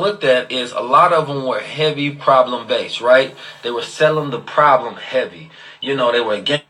looked at is a lot of them were heavy problem based, right? They were selling the problem heavy. They were against.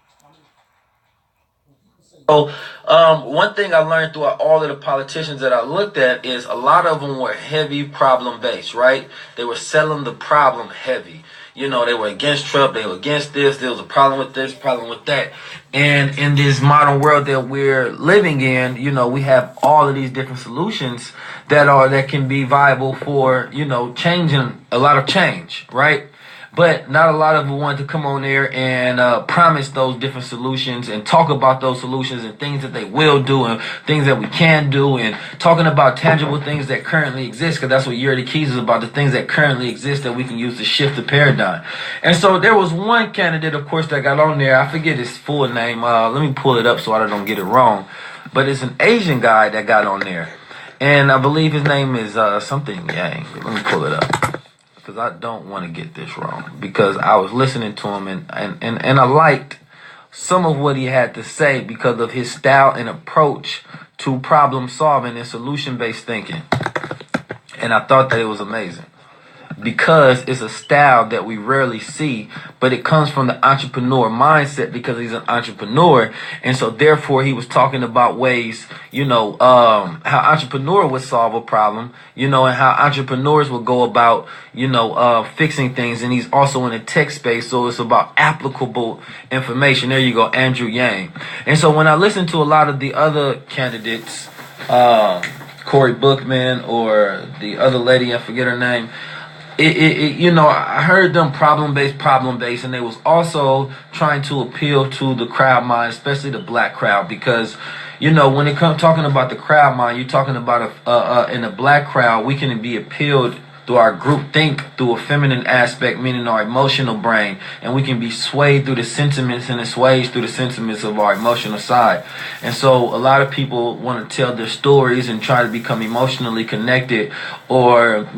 So, one thing I learned throughout all of the politicians that I looked at is a lot of them were heavy problem based, right? They were selling the problem heavy. They were against Trump, they were against this, there was a problem with this, problem with that. And in this modern world that we're living in, we have all of these different solutions that can be viable for, changing a lot of change, right? But not a lot of them want to come on there and promise those different solutions and talk about those solutions and things that they will do and things that we can do and talking about tangible things that currently exist, because that's what Year of the Keys is about, the things that currently exist that we can use to shift the paradigm. And so there was one candidate, of course, that got on there. I forget his full name. Let me pull it up so I don't get it wrong. But it's an Asian guy that got on there. And I believe his name is something Yang. Let me pull it up, because I don't want to get this wrong, because I was listening to him and I liked some of what he had to say because of his style and approach to problem solving and solution based thinking. And I thought that it was amazing, because it's a style that we rarely see, but it comes from the entrepreneur mindset because he's an entrepreneur. And so therefore he was talking about ways, how entrepreneur would solve a problem, and how entrepreneurs would go about, fixing things. And he's also in the tech space, so it's about applicable information. There you go, Andrew Yang. And so when I listen to a lot of the other candidates, Cory Bookman or the other lady, I forget her name, I heard them problem based, and they was also trying to appeal to the crowd mind, especially the black crowd, because when it comes talking about the crowd mind, you're talking about in the black crowd, we can be appealed through our group think, through a feminine aspect, meaning our emotional brain, and we can be swayed through the sentiments and sways through the sentiments of our emotional side. And so a lot of people want to tell their stories and try to become emotionally connected, or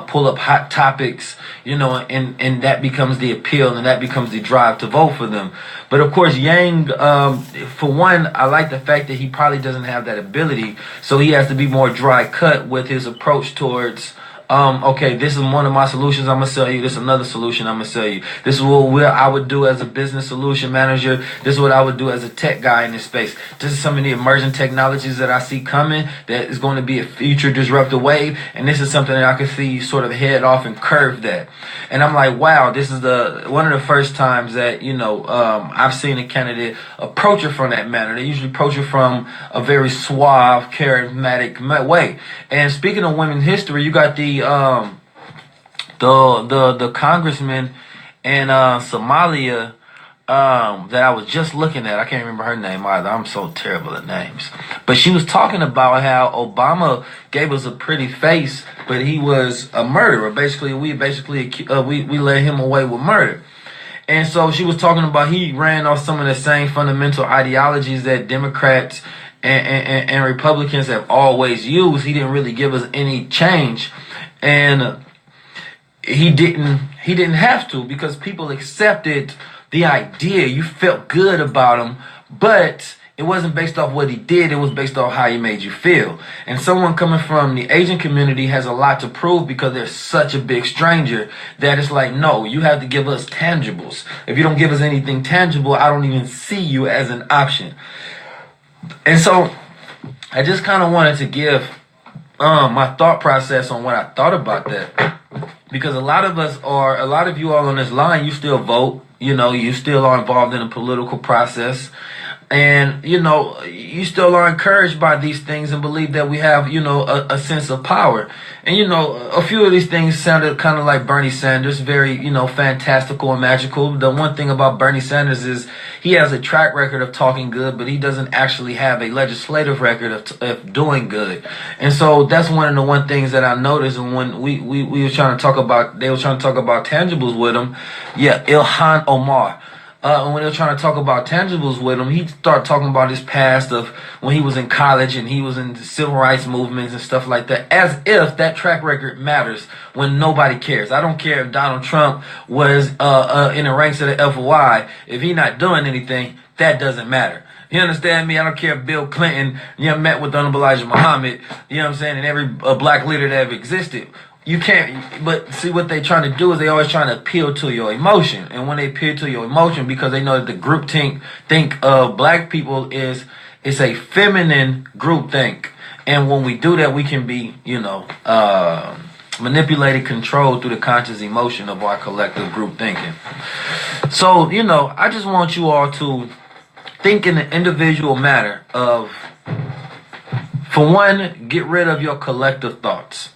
pull up hot topics, and that becomes the appeal and that becomes the drive to vote for them. But of course, Yang, for one, I like the fact that he probably doesn't have that ability, so he has to be more dry cut with his approach towards okay, this is one of my solutions I'm going to sell you. This is another solution I'm going to sell you. This is what I would do as a business solution manager. This is what I would do as a tech guy in this space. This is some of the emerging technologies that I see coming that is going to be a future disruptive wave. And this is something that I can see sort of head off and curve that. And I'm like, wow, this is one of the first times that, I've seen a candidate approach it from that manner. They usually approach it from a very suave, charismatic way. And speaking of women's history, you got the congressman in Somalia that I was just looking at. I can't remember her name either. I'm so terrible at names. But she was talking about how Obama gave us a pretty face, but he was a murderer. Basically, we led him away with murder. And so she was talking about he ran off some of the same fundamental ideologies that Democrats and Republicans have always used. He didn't really give us any change. And he didn't have to, because people accepted the idea. You felt good about him, but it wasn't based off what he did. It was based off how he made you feel. And someone coming from the Asian community has a lot to prove, because they're such a big stranger that it's like, no, you have to give us tangibles. If you don't give us anything tangible, I don't even see you as an option. And so I just kind of wanted to give my thought process on what I thought about that, because a lot of you all on this line, you still vote, you still are involved in a political process, and you still are encouraged by these things and believe that we have a sense of power. And a few of these things sounded kind of like Bernie Sanders, very fantastical and magical. The one thing about Bernie Sanders is he has a track record of talking good, but he doesn't actually have a legislative record of doing good. And so that's one of the things that I noticed. And when we were trying to talk about, they were trying to talk about tangibles with him. Yeah, Ilhan Omar. And when they were trying to talk about tangibles with him, he started talking about his past of when he was in college and he was in the civil rights movements and stuff like that, as if that track record matters when nobody cares. I don't care if Donald Trump was in the ranks of the FOI. If he's not doing anything, that doesn't matter. You understand me? I don't care if Bill Clinton, met with Honorable Elijah Muhammad, you know what I'm saying, and every black leader that ever existed. You can't, but see what they're trying to do is they always trying to appeal to your emotion. And when they appeal to your emotion, because they know that the group think of black people it's a feminine group think. And when we do that, we can be, manipulated, controlled through the conscious emotion of our collective group thinking. So, I just want you all to think in the individual matter of, for one, get rid of your collective thoughts,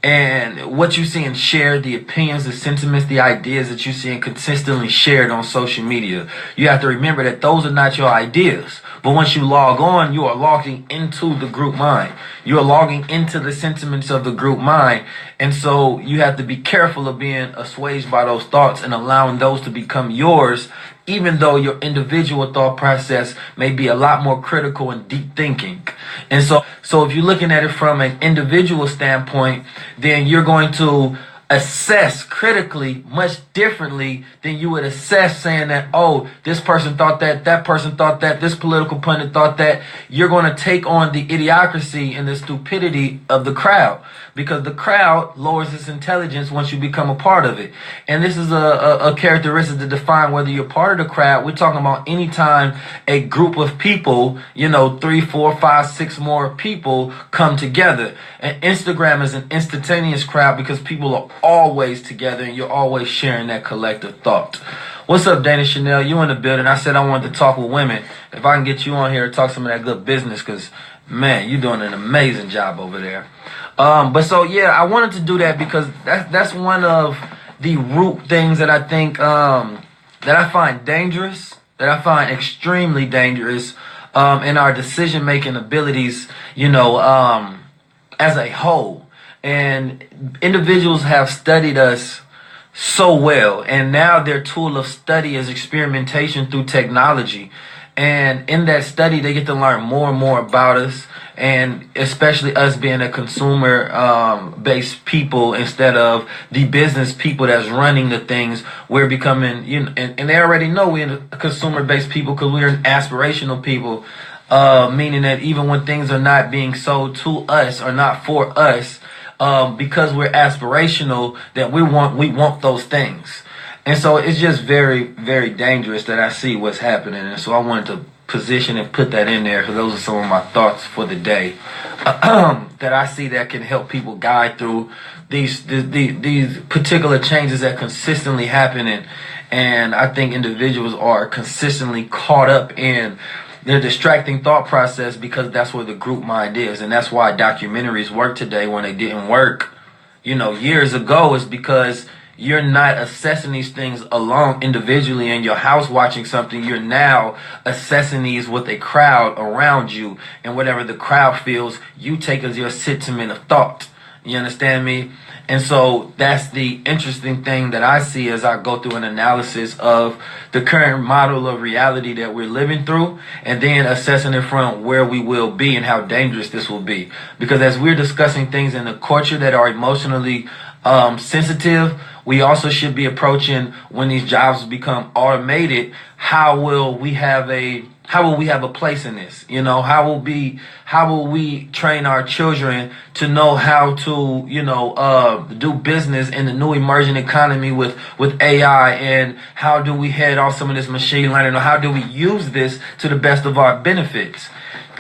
and what you see and share, the opinions, the sentiments, the ideas that you see and consistently shared on social media. You have to remember that those are not your ideas. But once you log on, you are logging into the group mind. You are logging into the sentiments of the group mind. And so you have to be careful of being assuaged by those thoughts and allowing those to become yours, even though your individual thought process may be a lot more critical and deep thinking. And so if you're looking at it from an individual standpoint, then you're going to assess critically much differently than you would assess saying that, oh, this person thought that person thought that, this political pundit thought that. You're going to take on the idiocracy and the stupidity of the crowd, because the crowd lowers its intelligence once you become a part of it. And this is a characteristic to define whether you're part of the crowd. We're talking about anytime a group of people, 3, 4, 5, 6 more people come together. And Instagram is an instantaneous crowd because people are always together and you're always sharing that collective thought. What's up, Dana Chanel? You in the building. I said I wanted to talk with women. If I can get you on here to talk some of that good business, because, man, you're doing an amazing job over there. I wanted to do that because that's one of the root things that I think that I find dangerous, that I find extremely dangerous in our decision-making abilities, as a whole. And individuals have studied us so well, and now their tool of study is experimentation through technology. And in that study, they get to learn more and more about us, and especially us being a consumer-based people instead of the business people that's running the things. We're becoming, and they already know we're a consumer-based people because we're an aspirational people, meaning that even when things are not being sold to us or not for us, because we're aspirational, that we want those things. And so it's just very, very dangerous that I see what's happening. And so I wanted to position and put that in there because those are some of my thoughts for the day that I see that can help people guide through these particular changes that consistently happen. And I think individuals are consistently caught up in their distracting thought process because that's where the group mind is. And that's why documentaries work today when they didn't work, years ago, is because you're not assessing these things alone individually in your house watching something. You're now assessing these with a crowd around you, and whatever the crowd feels, you take as your sentiment of thought. You understand me? And so that's the interesting thing that I see as I go through an analysis of the current model of reality that we're living through, and then assessing it from where we will be and how dangerous this will be. Because as we're discussing things in the culture that are emotionally sensitive, we also should be approaching when these jobs become automated. How will we have a place in this? How will we train our children to know how to, do business in the new emerging economy with AI? And how do we head off some of this machine learning? Or how do we use this to the best of our benefits?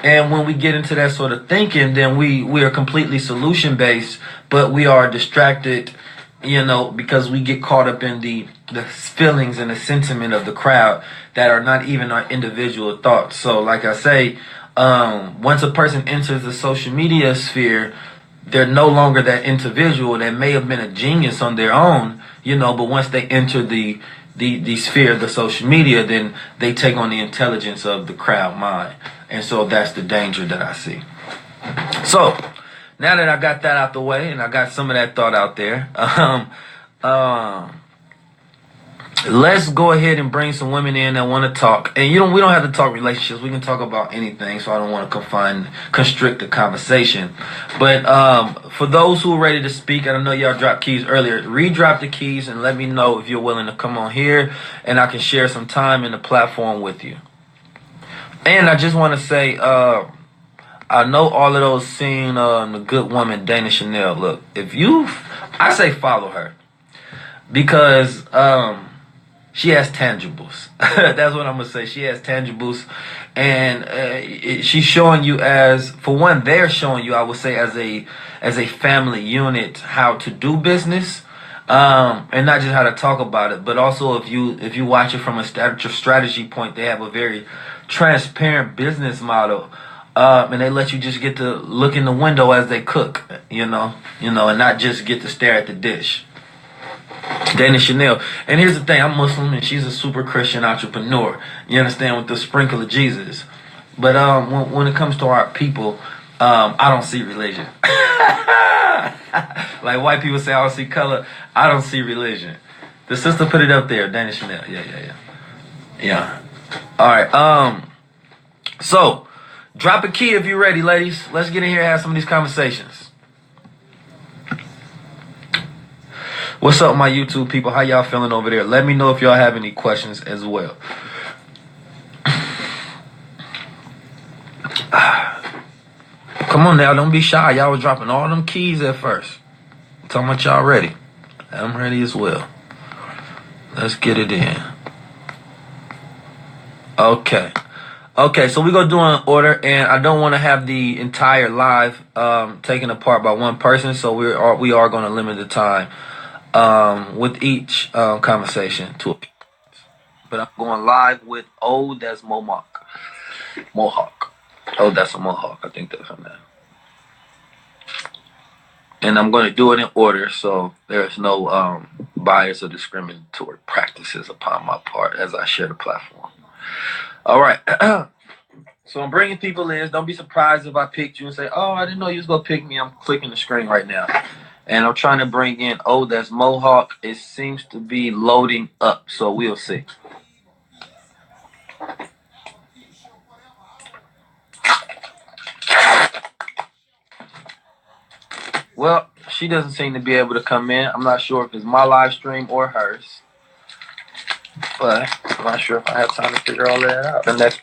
And when we get into that sort of thinking, then we are completely solution based, but we are distracted, because we get caught up in the feelings and the sentiment of the crowd that are not even our individual thoughts. So like I say, once a person enters the social media sphere, they're no longer that individual that may have been a genius on their own, but once they enter the sphere of the social media, then they take on the intelligence of the crowd mind. And so that's the danger that I see. So now that I got that out the way and I got some of that thought out there, let's go ahead and bring some women in that want to talk. And we don't have to talk relationships. We can talk about anything, so I don't want to constrict the conversation. But for those who are ready to speak, and I know y'all dropped keys earlier, re-drop the keys and let me know if you're willing to come on here and I can share some time in the platform with you. And I just want to say, I know all of those seen the good woman Dana Chanel. Look, if you, I say follow her because she has tangibles. That's what I'm gonna say. She has tangibles, and she's showing you as, for one, they're showing you, I would say, as a family unit how to do business, and not just how to talk about it, but also if you watch it from a strategy point, they have a very transparent business model. And they let you just get to look in the window as they cook, and not just get to stare at the dish. Dana Chanel. And here's the thing, I'm Muslim and she's a super Christian entrepreneur. You understand, with the sprinkle of Jesus. But when it comes to our people, I don't see religion. Like white people say I don't see color, I don't see religion. The sister put it up there, Dana Chanel. Yeah. Alright, so drop a key if you're ready, ladies. Let's get in here and have some of these conversations. What's up, my YouTube people? How y'all feeling over there? Let me know if y'all have any questions as well. Come on now, don't be shy. Y'all was dropping all them keys at first. I'm talking about y'all ready. I'm ready as well. Let's get it in. Okay, so we're going to do an order, and I don't want to have the entire live taken apart by one person, so we are going to limit the time with each conversation to a. But I'm going live with that's Mohawk. That's a Mohawk. I think that's her name. And I'm going to do it in order, so there's no bias or discriminatory practices upon my part as I share the platform. All right. So I'm bringing people in. Don't be surprised if I picked you and say, oh, I didn't know you was going to pick me. I'm clicking the screen right now. And I'm trying to bring in, that's Mohawk. It seems to be loading up, so we'll see. Well, she doesn't seem to be able to come in. I'm not sure if it's my live stream or hers. But I'm not sure if I have time to figure all that out. The next.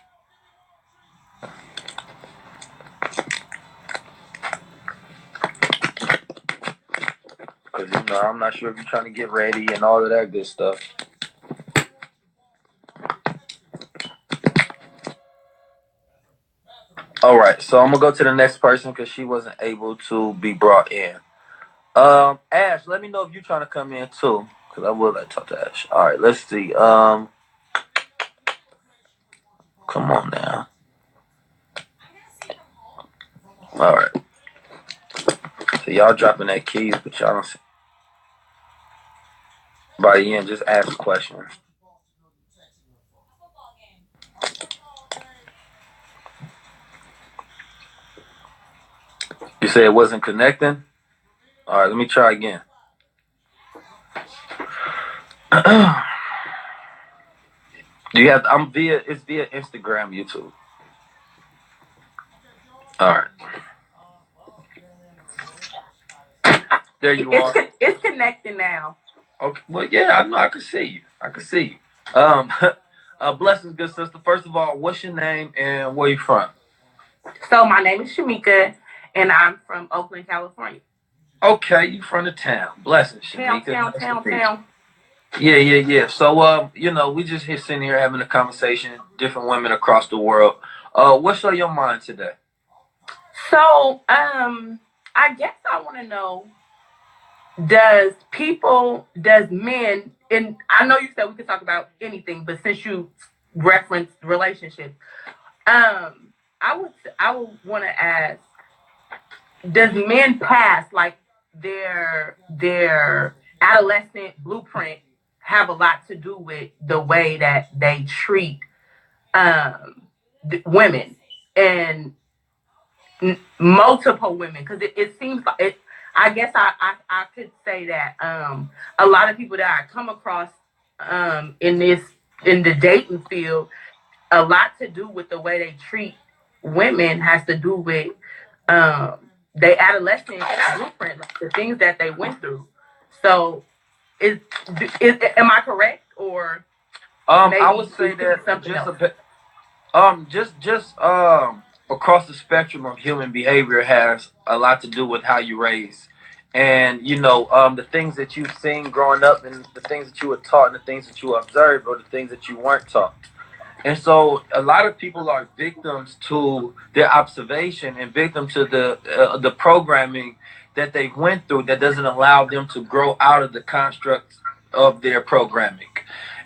Because, I'm not sure if you're trying to get ready and all of that good stuff. All right, so I'm going to go to the next person because she wasn't able to be brought in. Ash, let me know if you're trying to come in too, because I would like to talk to Ash. All right, let's see. Come on now. All right. So y'all dropping that keys, but y'all don't see. By the end, just ask questions. You say it wasn't connecting? All right, let me try again. Do you have? It's via Instagram, YouTube. All right. There you are. It's connecting now. Okay. Well, yeah, I know. I can see you. Blessings, good sister. First of all, what's your name and where you from? So my name is Shamika, and I'm from Oakland, California. Okay, you from the town. Blessings, Shamika. Town. Yeah. So, we just here sitting here having a conversation. Different women across the world. What's on your mind today? So, I guess I want to know. Does men, and I know you said we could talk about anything, but since you referenced relationships, I would want to ask, does men past, like their adolescent blueprint, have a lot to do with the way that they treat women and multiple women? Because it seems like it. I guess I could say that a lot of people that I come across in the dating field, a lot to do with the way they treat women has to do with their adolescent blueprint, like the things that they went through. So, am I correct, or I would say that Just across the spectrum of human behavior has a lot to do with how you raise, and the things that you've seen growing up, and the things that you were taught, and the things that you observed, or the things that you weren't taught. And so a lot of people are victims to their observation and victim to the programming that they went through that doesn't allow them to grow out of the constructs of their programming.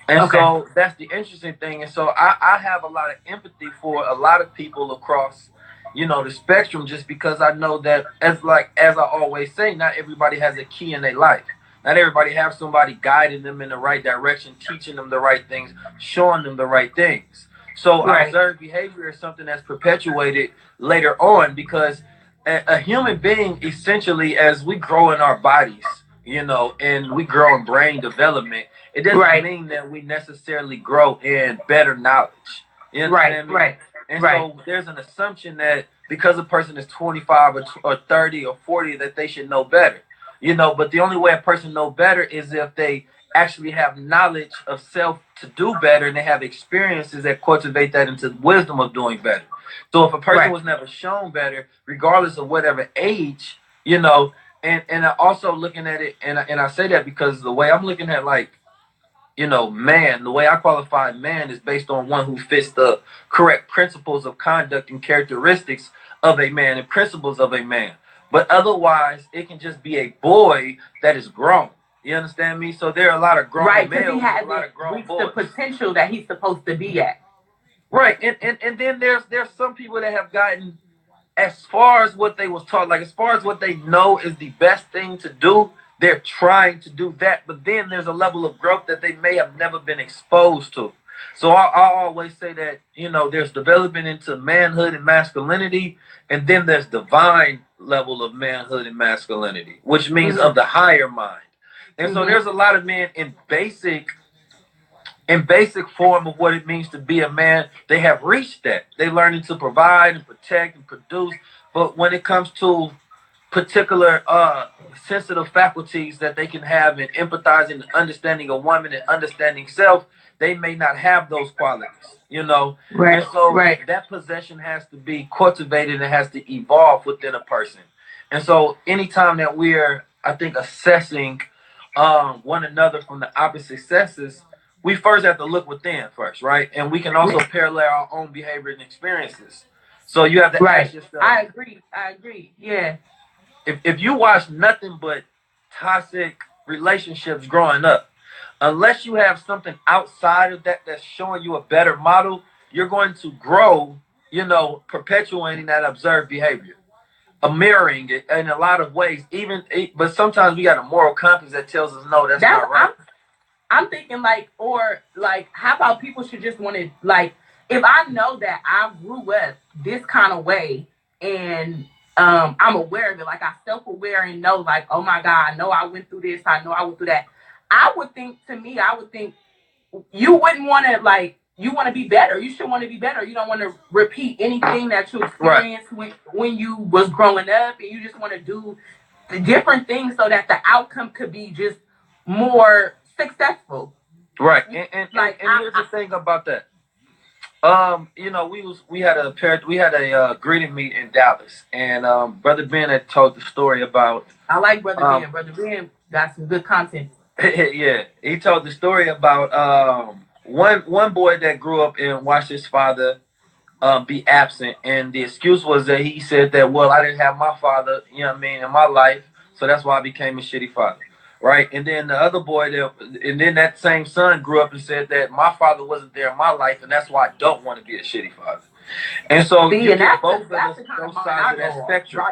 And Okay. so that's the interesting thing. And so I have a lot of empathy for a lot of people across, the spectrum, just because I know that as I always say, not everybody has a key in their life. Not everybody has somebody guiding them in the right direction, teaching them the right things, showing them the right things. So Right. observed behavior is something that's perpetuated later on because a human being, essentially, as we grow in our bodies, and we grow in brain development, it doesn't Right. mean that we necessarily grow in better knowledge. You Right. understand me? Right. And Right. so there's an assumption that because a person is 25 or 30 or 40, that they should know better. But the only way a person know better is if they actually have knowledge of self to do better, and they have experiences that cultivate that into wisdom of doing better. So if a person Right. was never shown better, regardless of whatever age, and I also looking at it, and I say that because the way I'm looking at, like, man, the way I qualify man is based on one who fits the correct principles of conduct and characteristics of a man and principles of a man. But otherwise, it can just be a boy that is grown. You understand me? So there are a lot of grown Right. Because he males and a lot hasn't of grown reached the boys. potential that he's supposed to be at. Right. And then there's some people that have gotten as far as what they was taught, like as far as what they know is the best thing to do, they're trying to do that. But then there's a level of growth that they may have never been exposed to. So I always say that, there's development into manhood and masculinity, and then there's divine level of manhood and masculinity, which means Mm-hmm. of the higher mind. And so Mm-hmm. there's a lot of men in basic form of what it means to be a man. They have reached that. They learning to provide and protect and produce. But when it comes to particular sensitive faculties that they can have in empathizing and understanding a woman and understanding self, they may not have those qualities. Right. And so Right. that possession has to be cultivated and has to evolve within a person. And so anytime that we're, I think, assessing one another from the opposite sexes, we first have to look within first, right? And we can also parallel our own behavior and experiences. So you have to ask Right. yourself, I agree. I agree. Yeah. if you watch nothing but toxic relationships growing up, unless you have something outside of that that's showing you a better model, you're going to grow, perpetuating that observed behavior, mirroring it in a lot of ways. But sometimes we got a moral compass that tells us no, that's That's not right. I'm thinking like, or like, how about people should just want to, like, if I know that I grew up this kind of way, and I'm aware of it, like I self-aware and know, like, oh my God, I know I went through this, I know I went through that. I would think, to me, I would think you wouldn't want to, like, you want to be better. You should want to be better. You don't want to repeat anything that you Right. experienced when you was growing up, and you just want to do the different things so that the outcome could be just more successful. Right. And Like, here's the thing about that. We had a greeting meet in Dallas, and Brother Ben had told the story about. I like Brother Ben. Brother Ben got some good content. Yeah, he told the story about one boy that grew up and watched his father be absent, and the excuse was that he said that, well, I didn't have my father, in my life, so that's why I became a shitty father, right? And then the other boy and then that same son grew up and said that my father wasn't there in my life, and that's why I don't want to be a shitty father. And so See, you and get that's both of that's those, the kind of those mind sides I of go that on. spectrum,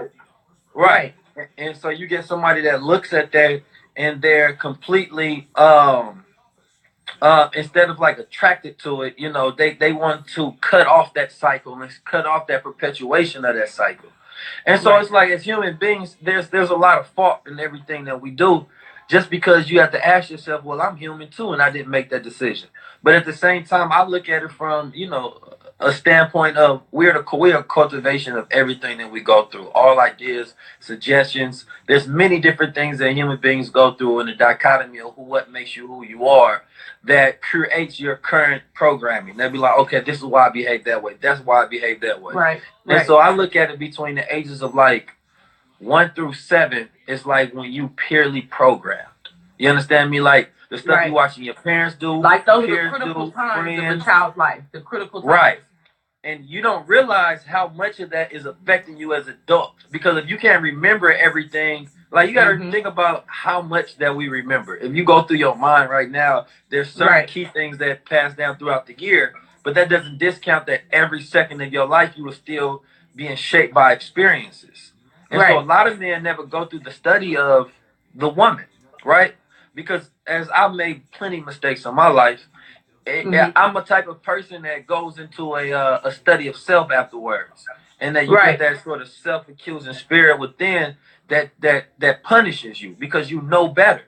Right. right? And so you get somebody that looks at that and they're completely instead of like attracted to it, they want to cut off that cycle and cut off that perpetuation of that cycle. And so Right. it's like, as human beings, there's a lot of fault in everything that we do, just because you have to ask yourself, well, I'm human too, and I didn't make that decision. But at the same time, I look at it from a standpoint of we're a cultivation of everything that we go through. All ideas, suggestions. There's many different things that human beings go through in the dichotomy of what makes you who you are that creates your current programming. They'll be like, okay, this is why I behave that way. That's why I behave that way. Right. And so I look at it between the ages of like 1 through 7. It's like when you purely programmed. You understand me? Like the stuff you watching your parents do, like those are the critical times of a child's life. The critical times. Right. And you don't realize how much of that is affecting you as adults. Because if you can't remember everything, like you got to think about how much that we remember. If you go through your mind right now, there's certain key things that pass down throughout the year, but that doesn't discount that every second of your life you were still being shaped by experiences. And so a lot of men never go through the study of the woman, right? Because as I've made plenty of mistakes in my life, I'm a type of person that goes into a study of self afterwards, and that you get that sort of self-accusing spirit within that punishes you because you know better.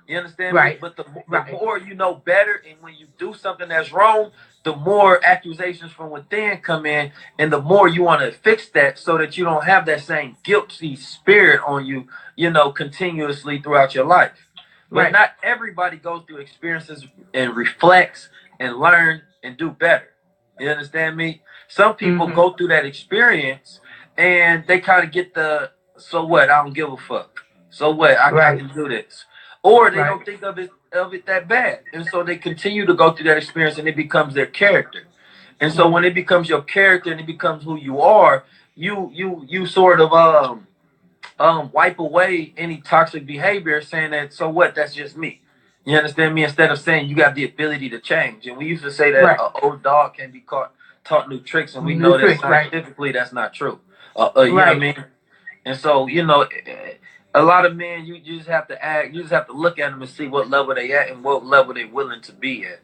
You understand me? But the more you know better, and when you do something that's wrong, the more accusations from within come in, and the more you want to fix that so that you don't have that same guilty spirit on you, continuously throughout your life. But not everybody goes through experiences and reflects and learn and do better. You understand me? Some people go through that experience and they kind of get so what? I don't give a fuck. So what? I can do this. Or they don't think of it that bad. And so they continue to go through that experience and it becomes their character. And so when it becomes your character and it becomes who you are, you sort of wipe away any toxic behavior, saying that, so what? That's just me. You understand me? Instead of saying you got the ability to change. And we used to say that an old dog can be taught new tricks, and we know that scientifically that's not true. You know what I mean? And so, a lot of men, you just have to act, you just have to look at them and see what level they at and what level they're willing to be at.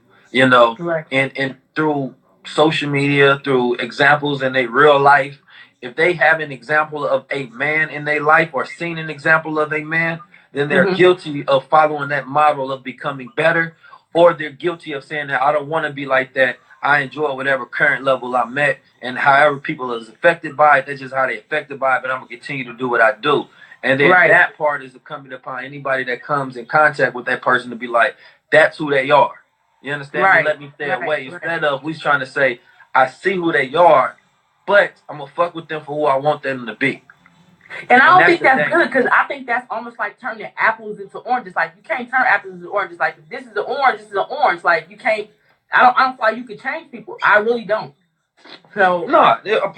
And through social media, through examples in their real life, if they have an example of a man in their life or seen an example of a man, then they're guilty of following that model of becoming better, or they're guilty of saying that I don't want to be like that. I enjoy whatever current level I'm at, and however people is affected by it, that's just how they're affected by it, but I'm going to continue to do what I do. And then that part is coming upon anybody that comes in contact with that person to be like, that's who they are. You understand me? Let me stay away. Instead of we trying to say, I see who they are, but I'm going to fuck with them for who I want them to be. And I don't think that's good, because I think that's almost like turning apples into oranges. Like, you can't turn apples into oranges. Like, if this is an orange, this is an orange. Like, you can't. I don't feel like you can change people. I really don't. So no,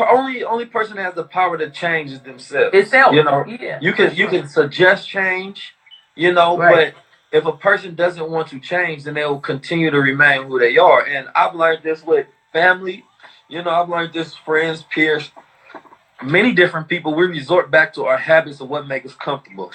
only person that has the power to change is themselves. Itself. You can suggest change, but if a person doesn't want to change, then they will continue to remain who they are. And I've learned this with family. I've learned this friends, peers. Many different people, we resort back to our habits of what makes us comfortable.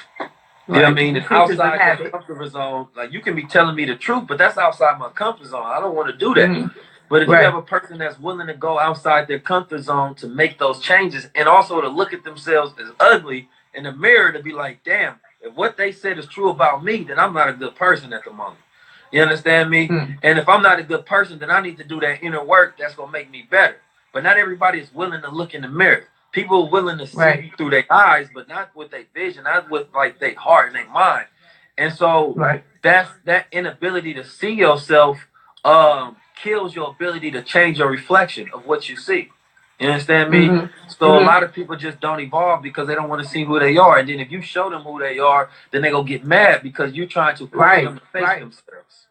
You know what I mean? And outside the comfort zone, like, you can be telling me the truth, but that's outside my comfort zone. I don't want to do that. But if you have a person that's willing to go outside their comfort zone to make those changes, and also to look at themselves as ugly in the mirror, to be like, damn, if what they said is true about me, then I'm not a good person at the moment. You understand me? And if I'm not a good person, then I need to do that inner work that's going to make me better. But not everybody is willing to look in the mirror. People are willing to see through their eyes, but not with their vision, not with like their heart and their mind. And so that's that inability to see yourself kills your ability to change your reflection of what you see. You understand me? So a lot of people just don't evolve because they don't want to see who they are. And then if you show them who they are, then they're going to get mad because you're trying to force them to face themselves.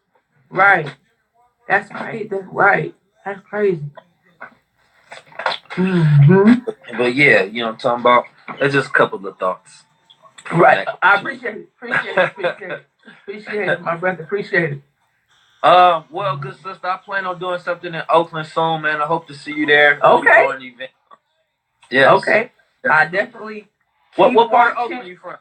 That's right. That's right. That's crazy. But yeah, what I'm talking about. That's just a couple of thoughts. I appreciate it. Appreciate it, my brother. Appreciate it. Well, good sister, I plan on doing something in Oakland soon, man. I hope to see you there. Okay. An event. Yes. Okay. I definitely. What part of Oakland are you from?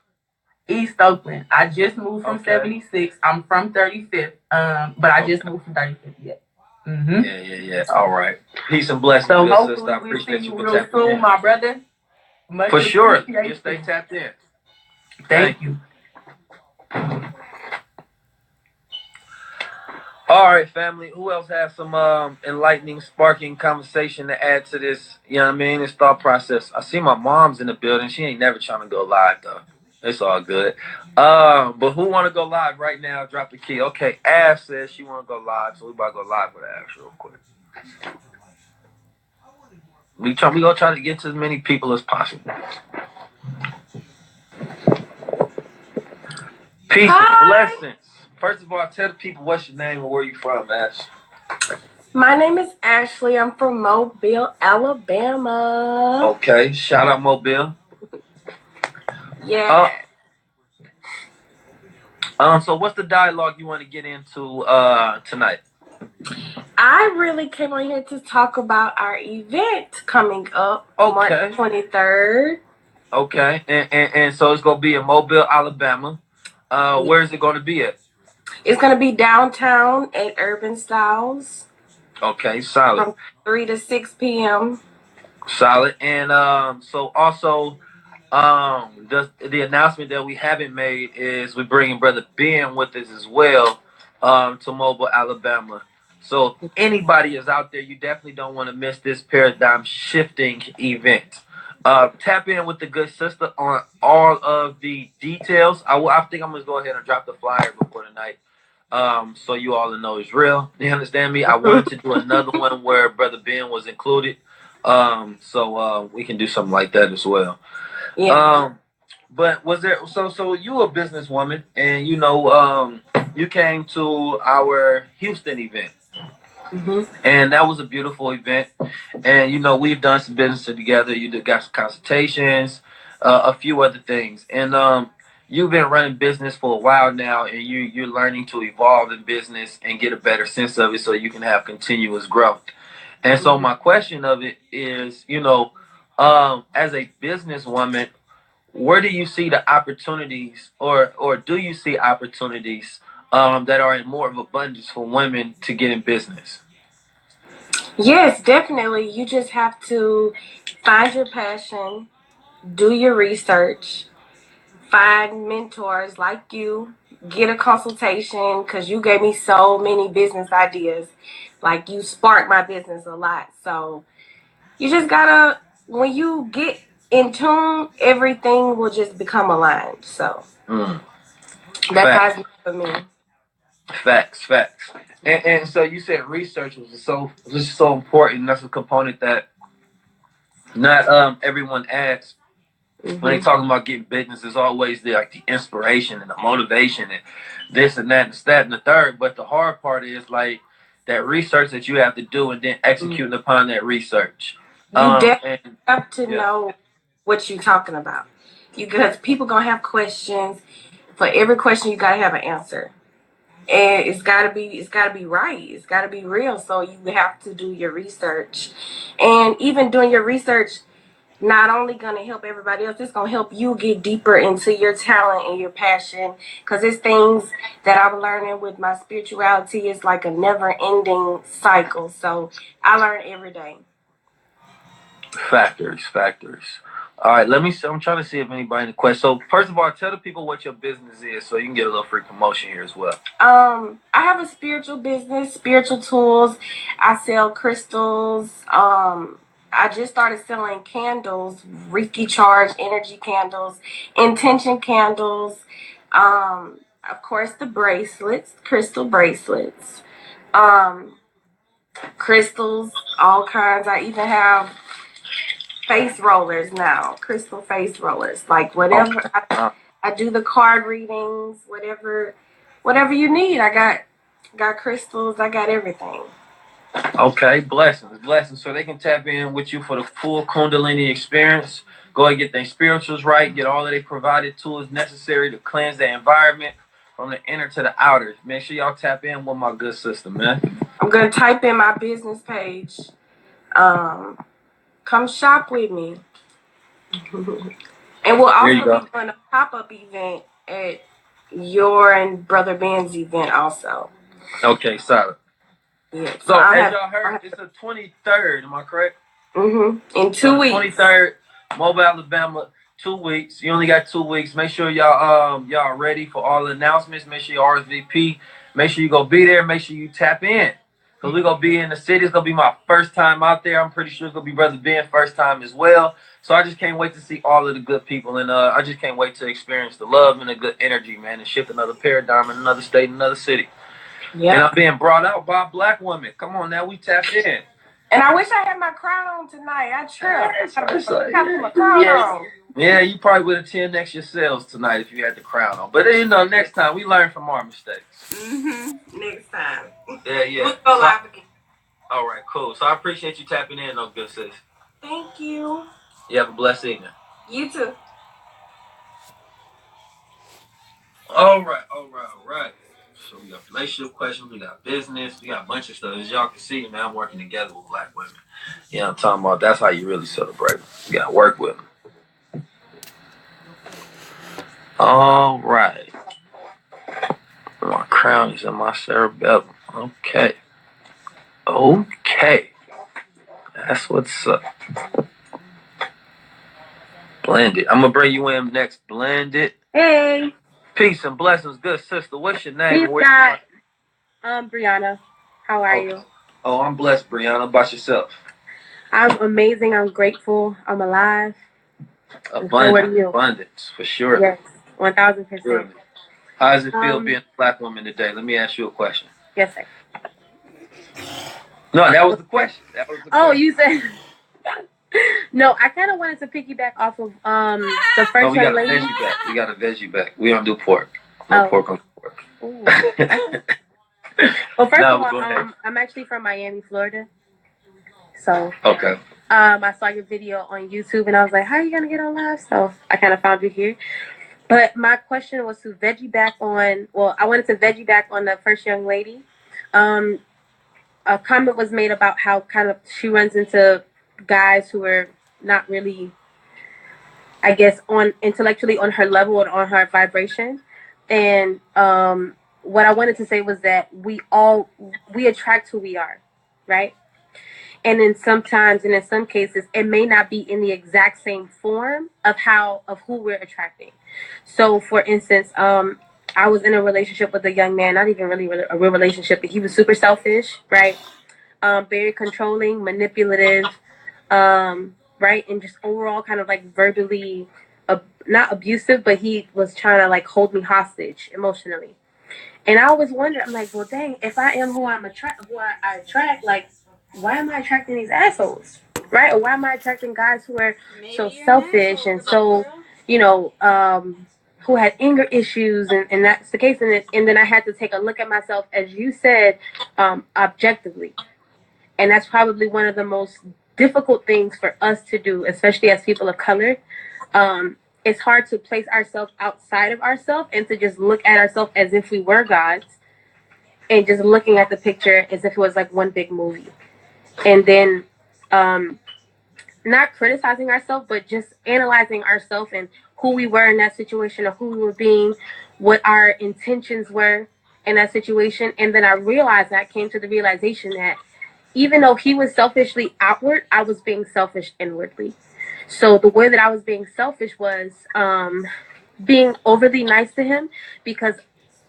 East Oakland. I just moved from 76. I'm from 35th. But I just moved from 35th yet. Yeah. All right. Peace and blessings, so good sister. I appreciate you for tapping soon, in. my brother. Much for sure. You stay tapped in. Thank you. All right. right, family. Who else has some enlightening, sparking conversation to add to this? You know what I mean? This thought process. I see my mom's in the building. She ain't never trying to go live though. It's all good. But who want to go live right now? Drop the key. Okay, Ash says she want to go live, so we about to go live with Ash real quick. We gonna try to get to as many people as possible. Peace and blessings. First of all, tell the people what's your name and where you from, Ash. My name is Ashley. I'm from Mobile, Alabama. Okay, shout out Mobile. Yeah. So what's the dialogue you want to get into tonight? I really came on here to talk about our event coming up March 23rd. Okay, and so it's gonna be in Mobile, Alabama. Where is it gonna be at? It's gonna be downtown at Urban Styles. Okay, solid. From 3 to 6 p.m. Solid. And so also the announcement that we haven't made is we're bringing Brother Ben with us as well to Mobile, Alabama. So if anybody is out there, you definitely don't want to miss this paradigm shifting event. Tap in with the good sister on all of the details. I think I'm gonna go ahead and drop the flyer before tonight. So you all know it's real. You understand me? I wanted to do another one where Brother Ben was included. So we can do something like that as well. Yeah. But was there so you a businesswoman and you came to our Houston event. Mm-hmm. And that was a beautiful event. And we've done some business together. You got some consultations, a few other things. And you've been running business for a while now, and you're learning to evolve in business and get a better sense of it so you can have continuous growth. And so my question of it is, as a businesswoman, where do you see the opportunities or do you see opportunities that are in more of abundance for women to get in business? Yes, definitely. You just have to find your passion, do your research, find mentors like you, get a consultation because you gave me so many business ideas. Like you sparked my business a lot. So you just gotta, when you get in tune, everything will just become aligned. So that's how it's for me. Facts. And so you said research was so important. That's a component that not everyone adds. Mm-hmm. When they talking about getting business, there's always the inspiration and the motivation and this and that and that and the third. But the hard part is that research that you have to do and then executing upon that research. You definitely have to know what you're talking about. Because people gonna have questions. For every question, you gotta have an answer. And it's gotta be right. It's gotta be real. So you have to do your research. And even doing your research, not only gonna help everybody else, it's gonna help you get deeper into your talent and your passion. Because it's things that I'm learning with my spirituality. It's like a never-ending cycle. So I learn every day. Factors. All right, I'm trying to see if anybody in the question. So first of all, tell the people what your business is so you can get a little free promotion here as well. I have a spiritual business, spiritual tools. I sell crystals. I just started selling candles, Reiki charge energy candles, intention candles. Of course the bracelets, crystal bracelets. Crystals, all kinds. I even have face rollers now, crystal face rollers. Like whatever I do the card readings, whatever you need. I got crystals, I got everything. Okay, blessings. So they can tap in with you for the full Kundalini experience. Go and get their spirituals right, get all of their provided tools necessary to cleanse their environment from the inner to the outer. Make sure y'all tap in with my good sister, man. I'm gonna type in my business page. Come shop with me. And we'll also be doing a pop-up event at your and Brother Ben's event also. Okay, solid. Yeah. So as y'all heard, it's the 23rd, am I correct? In 2 weeks. 23rd, Mobile, Alabama, 2 weeks. You only got 2 weeks. Make sure y'all ready for all the announcements. Make sure you RSVP. Make sure you go be there. Make sure you tap in. Because we're going to be in the city. It's going to be my first time out there. I'm pretty sure it's going to be Brother Ben's first time as well. So I just can't wait to see all of the good people. And I just can't wait to experience the love and the good energy, man, and shift another paradigm in another state, another city. Yeah. And I'm being brought out by a black woman. Come on now, we tapped in. And I wish I had my crown on tonight. I tripped. Yeah, you probably would attend next yourselves tonight if you had the crown on. But next time we learn from our mistakes. Next time. Yeah. We'll go live again. All right, cool. So I appreciate you tapping in, though, good sis. Thank you. You have a blessed evening. You too. All right. So we got relationship questions, we got business, we got a bunch of stuff. As y'all can see, man, I'm working together with black women. You know what I'm talking about? That's how you really celebrate. You gotta work with them. All right. My crown is in my cerebellum. Okay. That's what's up. Blended. I'm gonna bring you in next. Blended. Hey. Peace and blessings, good sister. What's your name? Peace, God. Brianna. How are you? Oh, I'm blessed, Brianna. About yourself? I'm amazing. I'm grateful. I'm alive. Abundance, for sure. Yes, 1,000%. Sure. How does it feel being a black woman today? Let me ask you a question. Yes, sir. No, that was the question. You said... No, I kind of wanted to piggyback off of the first young lady. We got a veggie back. We don't do pork. No pork on pork. Well, first of all, I'm actually from Miami, Florida. So okay. I saw your video on YouTube and I was like, how are you gonna get on live? So I kind of found you here. But my question was to veggie back on. Well, I wanted to veggie back on the first young lady. A comment was made about how kind of she runs into guys who are not really, I guess, on intellectually on her level or on her vibration. And what I wanted to say was that we attract who we are, right? And in some cases, it may not be in the exact same form of who we're attracting. So, for instance, I was in a relationship with a young man, not even really a real relationship, but he was super selfish, right? Very controlling, manipulative, right? And just overall kind of like verbally, not abusive, but he was trying to like hold me hostage emotionally. And I always wondered, I'm like, well, dang, if I am who I attract, like, why am I attracting these assholes, right? Or why am I attracting guys who are so selfish and so, who had anger issues, and that's the case. And then I had to take a look at myself, as you said, objectively. And that's probably one of the most difficult things for us to do, especially as people of color. It's hard to place ourselves outside of ourselves and to just look at ourselves as if we were gods and just looking at the picture as if it was like one big movie. And then not criticizing ourselves, but just analyzing ourselves and who we were in that situation or who we were being, what our intentions were in that situation. And then I came to the realization that even though he was selfishly outward, I was being selfish inwardly. So the way that I was being selfish was being overly nice to him because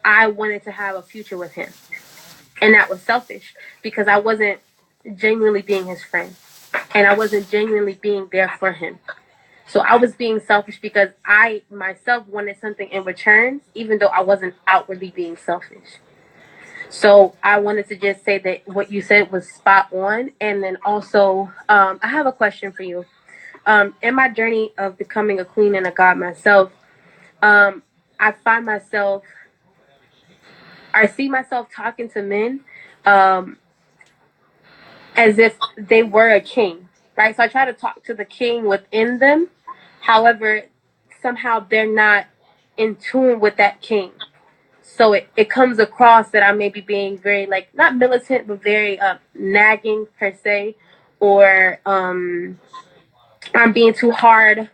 I wanted to have a future with him. And that was selfish because I wasn't genuinely being his friend. And I wasn't genuinely being there for him. So I was being selfish because I myself wanted something in return, even though I wasn't outwardly being selfish. So I wanted to just say that what you said was spot on. And then also, I have a question for you. In my journey of becoming a queen and a god myself, I see myself talking to men as if they were a king, right? So I try to talk to the king within them. However, somehow they're not in tune with that king. So it comes across that I may be being very, like, not militant, but very nagging per se, or I'm being too hard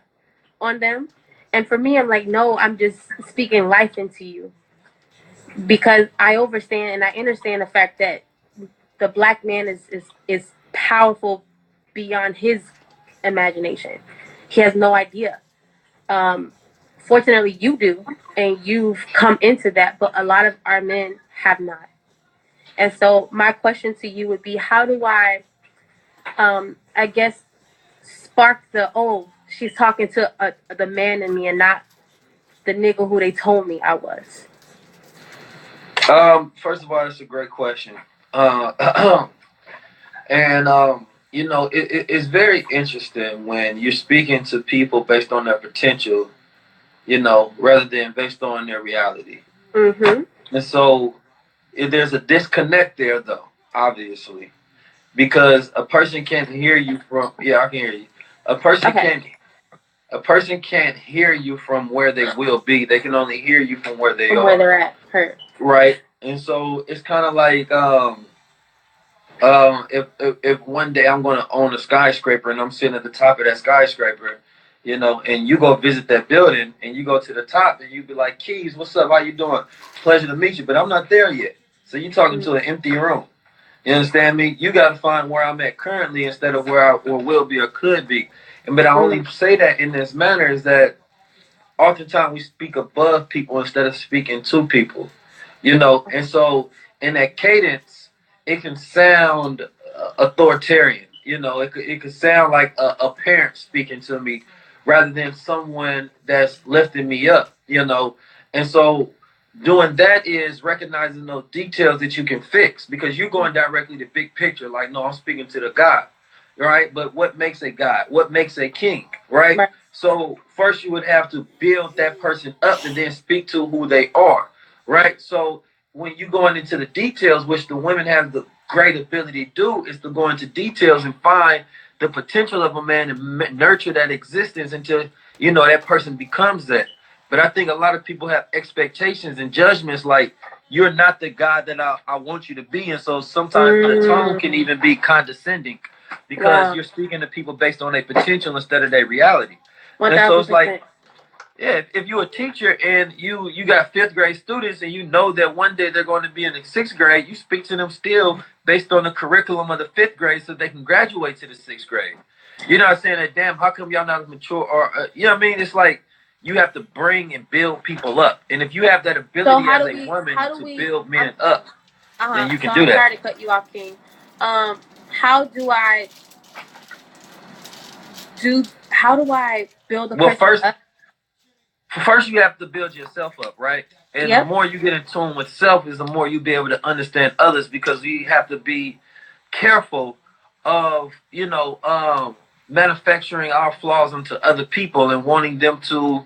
on them. And for me, I'm like, no, I'm just speaking life into you. Because I understand and I understand the fact that the black man is powerful beyond his imagination. He has no idea. Fortunately, you do, and you've come into that, but a lot of our men have not. And so, my question to you would be, how do I guess, spark she's talking to the man in me and not the nigga who they told me I was? First of all, that's a great question. Uh, and it's very interesting when you're speaking to people based on their potential, rather than based on their reality. Mm-hmm. And so there's a disconnect there, though, obviously, because a person can't hear you from. Yeah, I can hear you. A person Okay. can't. A person can't hear you from where they will be. They can only hear you from where they From are. where they're at. Hurt. Right. And so it's kind of like if one day I'm going to own a skyscraper and I'm sitting at the top of that skyscraper, and you go visit that building and you go to the top and you be like, Keys, what's up? How you doing? Pleasure to meet you, but I'm not there yet. So you talking to an empty room. You understand me? You got to find where I'm at currently instead of where I will be or could be. But I only say that in this manner is that oftentimes we speak above people instead of speaking to people, and so in that cadence, it can sound authoritarian. It could sound like a parent speaking to me rather than someone that's lifting me up, and so doing that is recognizing those details that you can fix because you're going directly to big picture. Like, no, I'm speaking to the God, right? But what makes a God? What makes a king, right? Right. So first you would have to build that person up and then speak to who they are, right? So when you going into the details, which the women have the great ability to do, is to go into details and find the potential of a man and nurture that existence until, that person becomes that. But I think a lot of people have expectations and judgments like, you're not the God that I want you to be. And so sometimes the tone can even be condescending because you're speaking to people based on their potential instead of their reality. 1000%. And so it's like, yeah, if you're a teacher and you got fifth grade students and you know that one day they're going to be in the sixth grade, you speak to them still based on the curriculum of the fifth grade so they can graduate to the sixth grade. You're not saying that, damn, how come y'all not mature? Or, you know what I mean? It's like you have to bring and build people up. And if you have that ability as a woman to build men up, then you can do that. I'm sorry to cut you off, King. How do I build a person up? First, you have to build yourself up, right? And the more you get in tune with self, is the more you be able to understand others because we have to be careful of, manufacturing our flaws into other people and wanting them to.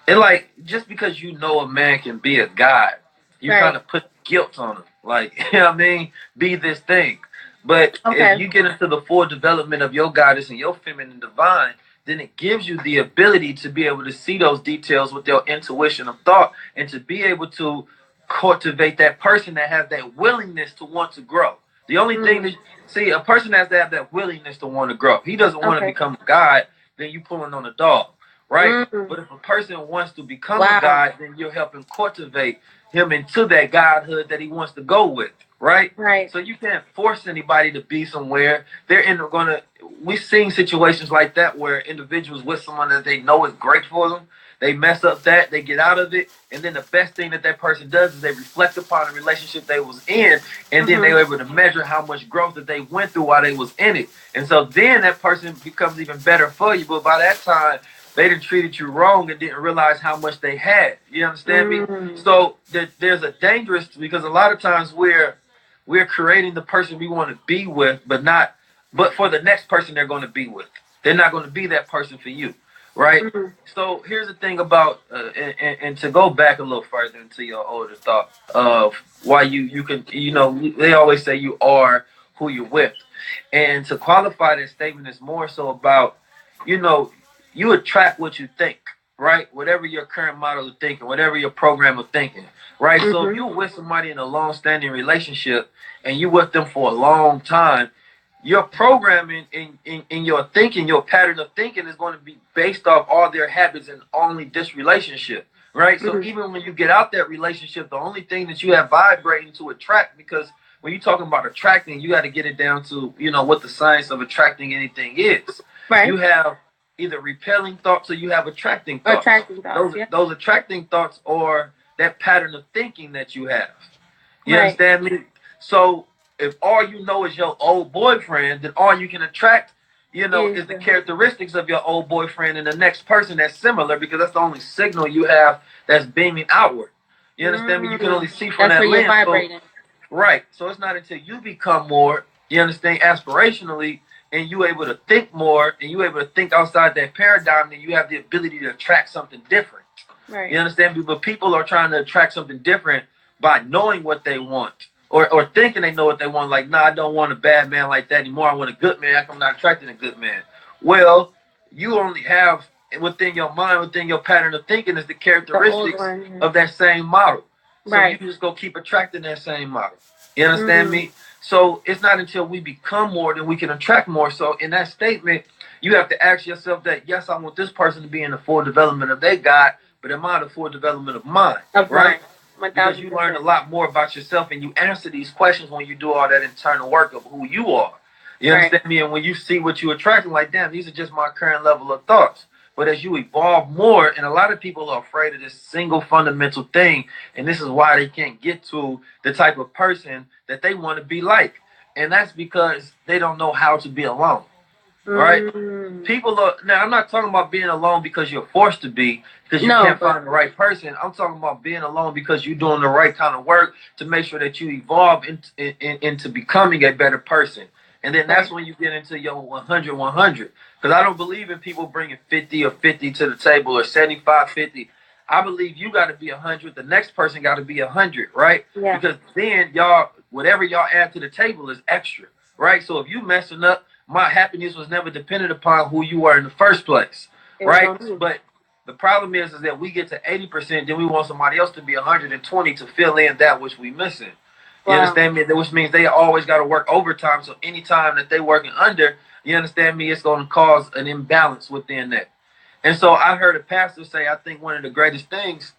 And like, just because a man can be a god, you kind of put guilt on him. Like, you know what I mean? Be this thing. But if you get into the full development of your goddess and your feminine divine, then it gives you the ability to be able to see those details with your intuition of thought and to be able to cultivate that person that has that willingness to want to grow. The only thing that, a person has to have that willingness to want to grow. He doesn't want to become a god, then you pulling on a dog, right? But if a person wants to become a god, then you're helping cultivate him into that godhood that he wants to go with, right? Right. So you can't force anybody to be somewhere. We've seen situations like that where individuals with someone that they know is great for them, they mess up that, they get out of it, and then the best thing that person does is they reflect upon the relationship they was in, and then they were able to measure how much growth that they went through while they was in it. And so then that person becomes even better for you, but by that time, they done treated you wrong and didn't realize how much they had. You understand me? So there's a dangerous, because a lot of times we're creating the person we want to be with, but for the next person they're going to be with. They're not going to be that person for you, right? So here's the thing about, and to go back a little further into your older thought of why you can, they always say you are who you're with. And to qualify that statement is more so about, you attract what you think, right? Whatever your current model of thinking, whatever your program of thinking, right? So if you're with somebody in a long-standing relationship and you with them for a long time, your programming in your thinking, your pattern of thinking is going to be based off all their habits and only this relationship, right? So even when you get out that relationship, the only thing that you have vibrating to attract, because when you're talking about attracting, you got to get it down to, what the science of attracting anything is. Right. You have either repelling thoughts or you have attracting thoughts. Attracting thoughts. Those attracting thoughts are that pattern of thinking that you have. You Right. understand me? So if all you know is your old boyfriend, then all you can attract, is the characteristics of your old boyfriend and the next person that's similar, because that's the only signal you have that's beaming outward. You understand me? You can only see from That's that where you're lens. vibrating. Right. So it's not until you become more, you understand, aspirationally, and you able to think more, and you able to think outside that paradigm, that you have the ability to attract something different. Right. You understand me? But people are trying to attract something different by knowing what they want, or thinking they know what they want. Like, nah, I don't want a bad man like that anymore. I want a good man. How come I'm not attracting a good man? Well, you only have within your mind, within your pattern of thinking, is the characteristics of that same model. So Right. you just go keep attracting that same model. You understand me? So it's not until we become more that we can attract more. So in that statement, you have to ask yourself that, yes, I want this person to be in the full development of their God, but am I the full development of mine? Right? Because you learn a lot more about yourself, and you answer these questions when you do all that internal work of who you are. You understand me? And when you see what you attract, like, damn, these are just my current level of thoughts. But as you evolve more, and a lot of people are afraid of this single fundamental thing, and this is why they can't get to the type of person that they want to be like. And that's because they don't know how to be alone. Right? People are, now I'm not talking about being alone because you're forced to be, because you can't find the right person. I'm talking about being alone because you're doing the right kind of work to make sure that you evolve into becoming a better person. And then that's when you get into your 100. Because I don't believe in people bringing 50 or 50 to the table, or 75, 50. I believe you got to be 100. The next person got to be 100, right? Yeah. Because then y'all, whatever y'all add to the table is extra, right? So if you messing up, my happiness was never dependent upon who you were in the first place, right? But the problem is that we get to 80%, then we want somebody else to be 120 to fill in that which we missing. You understand me? Which means they always got to work overtime. So anytime that they working under, you understand me, it's going to cause an imbalance within that. And so I heard a pastor say, I think one of the greatest things,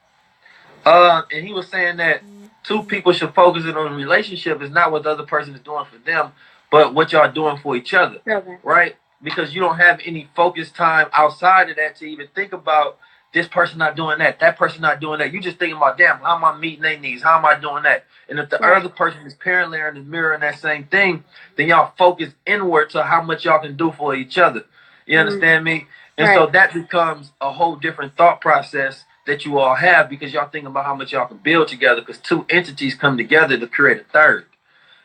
and he was saying that two people should focus it on a relationship is not what the other person is doing for them, but what y'all doing for each other, right? Because you don't have any focus time outside of that to even think about this person not doing that person not doing that. You just thinking about, damn, how am I meeting their needs? How am I doing that? And if the other person is paralleling and mirroring that same thing, then y'all focus inward to how much y'all can do for each other. You understand me? And so that becomes a whole different thought process that you all have, because y'all think about how much y'all can build together, because two entities come together to create a third.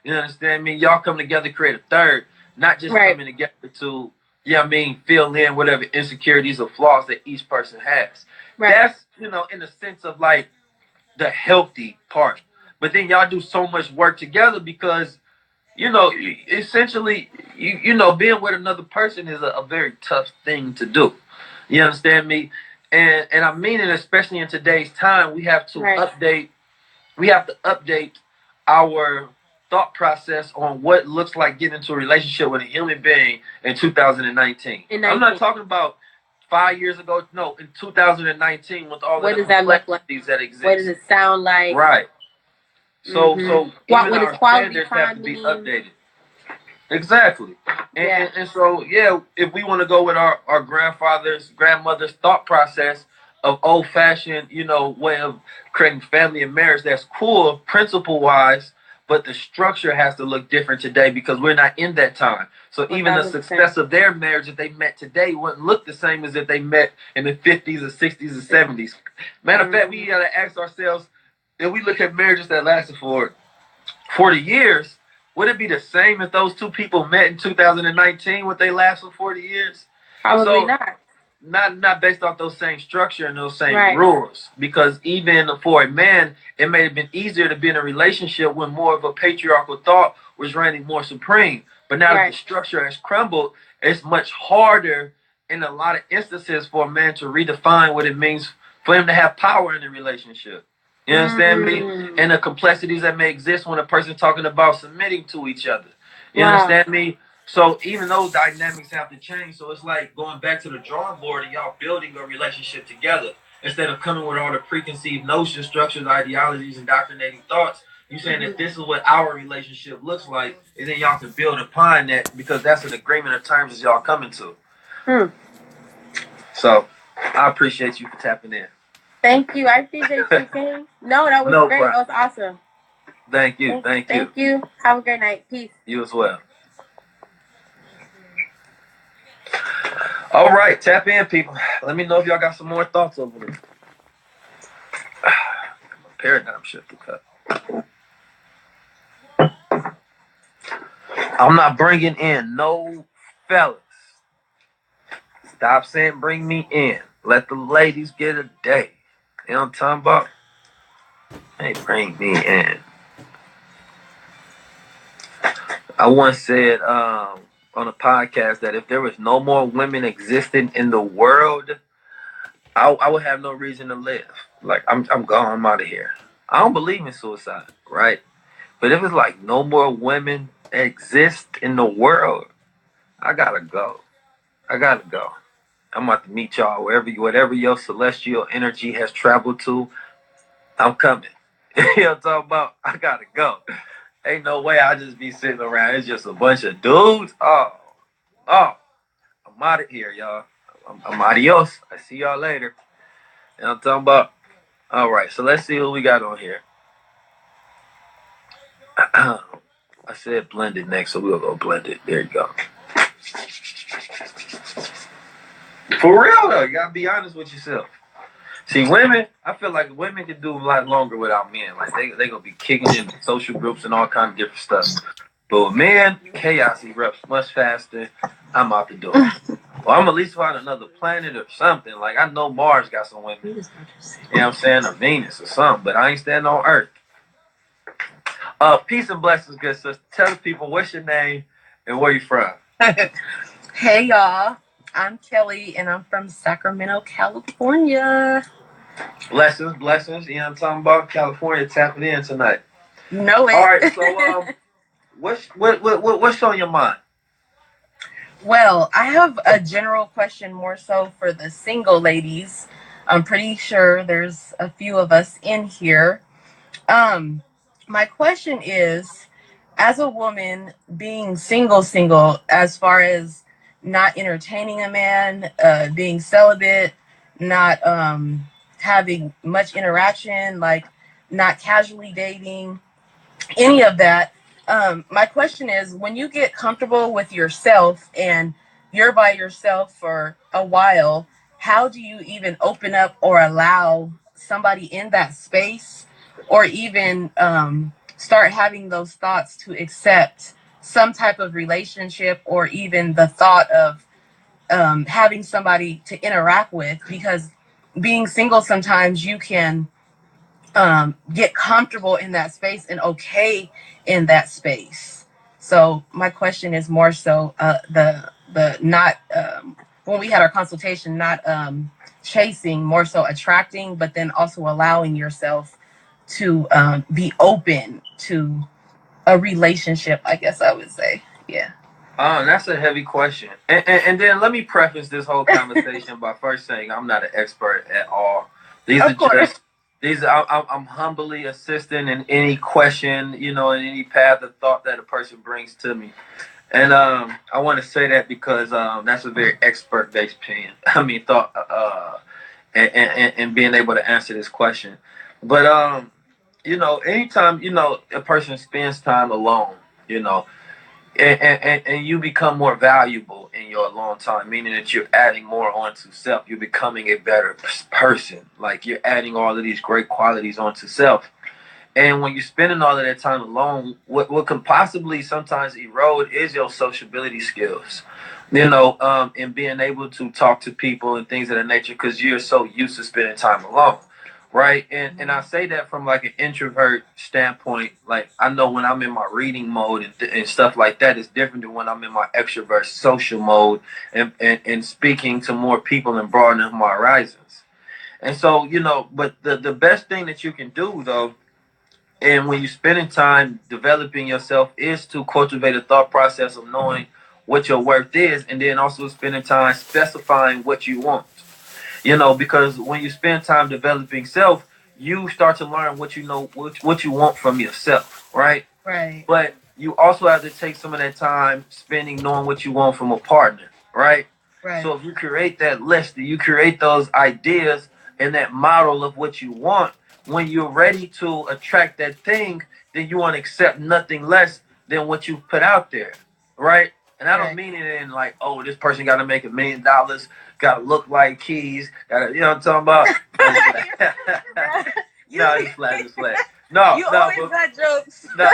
You understand me? Y'all come together to create a third, not just coming together to, fill in whatever insecurities or flaws that each person has. That's, in the sense of like the healthy part. But then y'all do so much work together because, essentially, being with another person is a very tough thing to do. You understand me? And I mean it, especially in today's time, we have to update our thought process on what looks like getting into a relationship with a human being in 2019. I'm not talking about 5 years ago. No, in 2019, with all the complexities that exist. What does it sound like? Right. So what even is our quality standards time have to be mean? updated. Exactly. And so, if we want to go with our grandmother's thought process of old-fashioned, way of creating family and marriage, that's cool principle-wise, but the structure has to look different today because we're not in that time. So even the success of their marriage that they met today wouldn't look the same as if they met in the 50s or 60s or 70s. Matter of fact, we got to ask ourselves, if we look at marriages that lasted for 40 years, would it be the same if those two people met in 2019? Would they last for 40 years? Probably not. Not based off those same structure and those same rules. Because even for a man, it may have been easier to be in a relationship when more of a patriarchal thought was reigning more supreme. But now that the structure has crumbled, it's much harder in a lot of instances for a man to redefine what it means for him to have power in a relationship. You understand me? And the complexities that may exist when a person's talking about submitting to each other. You understand me? So even those dynamics have to change. So it's like going back to the drawing board and y'all building a relationship together. Instead of coming with all the preconceived notions, structures, ideologies, indoctrinating thoughts, you saying that this is what our relationship looks like, and then y'all can build upon that because that's an agreement of terms that y'all coming to. So I appreciate you for tapping in. Thank you. I appreciate you, King. No, that was great. Problem. That was awesome. Thank you. Thank you. Have a great night. Peace. You as well. All right, tap in, people. Let me know if y'all got some more thoughts over this. Paradigm shift cut. I'm not bringing in no fellas. Stop saying bring me in. Let the ladies get a day. You know what I'm talking about? Hey, bring me in. I once said on a podcast that if there was no more women existing in the world, I would have no reason to live. Like I'm gone. I'm out of here. I don't believe in suicide, right? But if it's like no more women exist in the world, I gotta go. I'm about to meet y'all whatever your celestial energy has traveled to. I'm coming. You know what I'm talking about? I gotta go. Ain't no way I just be sitting around. It's just a bunch of dudes. Oh, I'm out of here, y'all. I'm adios. I see y'all later. You know what I'm talking about? All right, so let's see who we got on here. I said blended next, so we'll go blended. There you go. For real though, you gotta be honest with yourself. See, women, I feel like women can do a lot longer without men. Like they gonna be kicking in social groups and all kinds of different stuff. But with men, chaos erupts much faster. I'm out the door. Well, I'm at least find another planet or something. Like I know Mars got some women. You know what I'm saying? Or Venus or something. But I ain't standing on Earth. Peace and blessings, good sister. Tell the people what's your name and where you from. Hey y'all, I'm Kelly and I'm from Sacramento, California. Blessings. You know what I'm talking about? California tapping in tonight. You know it. All right, so what's on your mind? Well, I have a general question more so for the single ladies. I'm pretty sure there's a few of us in here. My question is, as a woman being single, as far as not entertaining a man, being celibate, not having much interaction, like not casually dating, any of that. My question is, when you get comfortable with yourself and you're by yourself for a while, how do you even open up or allow somebody in that space, or even start having those thoughts to accept some type of relationship, or even the thought of having somebody to interact with? Because being single, sometimes you can get comfortable in that space and okay in that space. So my question is more so the not when we had our consultation, not chasing, more so attracting, but then also allowing yourself to be open to a relationship, I guess I would say. Yeah. That's a heavy question. And then let me preface this whole conversation by first saying I'm not an expert at all. I'm humbly assisting in any question, in any path of thought that a person brings to me. And I want to say that because that's a very expert-based opinion. I mean, thought and being able to answer this question. But anytime a person spends time alone, and you become more valuable in your alone time, meaning that you're adding more onto self. You're becoming a better person. Like you're adding all of these great qualities onto self. And when you're spending all of that time alone, what can possibly sometimes erode is your sociability skills. And being able to talk to people and things of that nature because you're so used to spending time alone. Right. And I say that from like an introvert standpoint. Like I know when I'm in my reading mode and stuff like that, it's different than when I'm in my extrovert social mode and speaking to more people and broadening my horizons. And so, but the best thing that you can do though, and when you're spending time developing yourself, is to cultivate a thought process of knowing what your worth is, and then also spending time specifying what you want. Because when you spend time developing self, you start to learn what you want from yourself, right? Right. But you also have to take some of that time spending knowing what you want from a partner, right? Right. So if you create that list, you create those ideas and that model of what you want, when you're ready to attract that thing, then you want to accept nothing less than what you put out there, right? And I don't Right. mean it in like, oh, this person got to make $1 million, got to look like Keys, got to, you know what I'm talking about? No, it's flat, it's flat. No, You no, always but got jokes. no,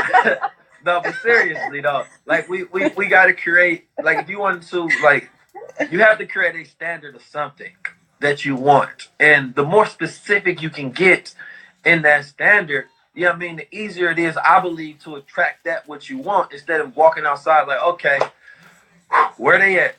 no, but seriously though, like we got to create, like if you want to, like you have to create a standard of something that you want, and the more specific you can get in that standard, you know what I mean, the easier it is, I believe, to attract that what you want instead of walking outside like, okay, where they at?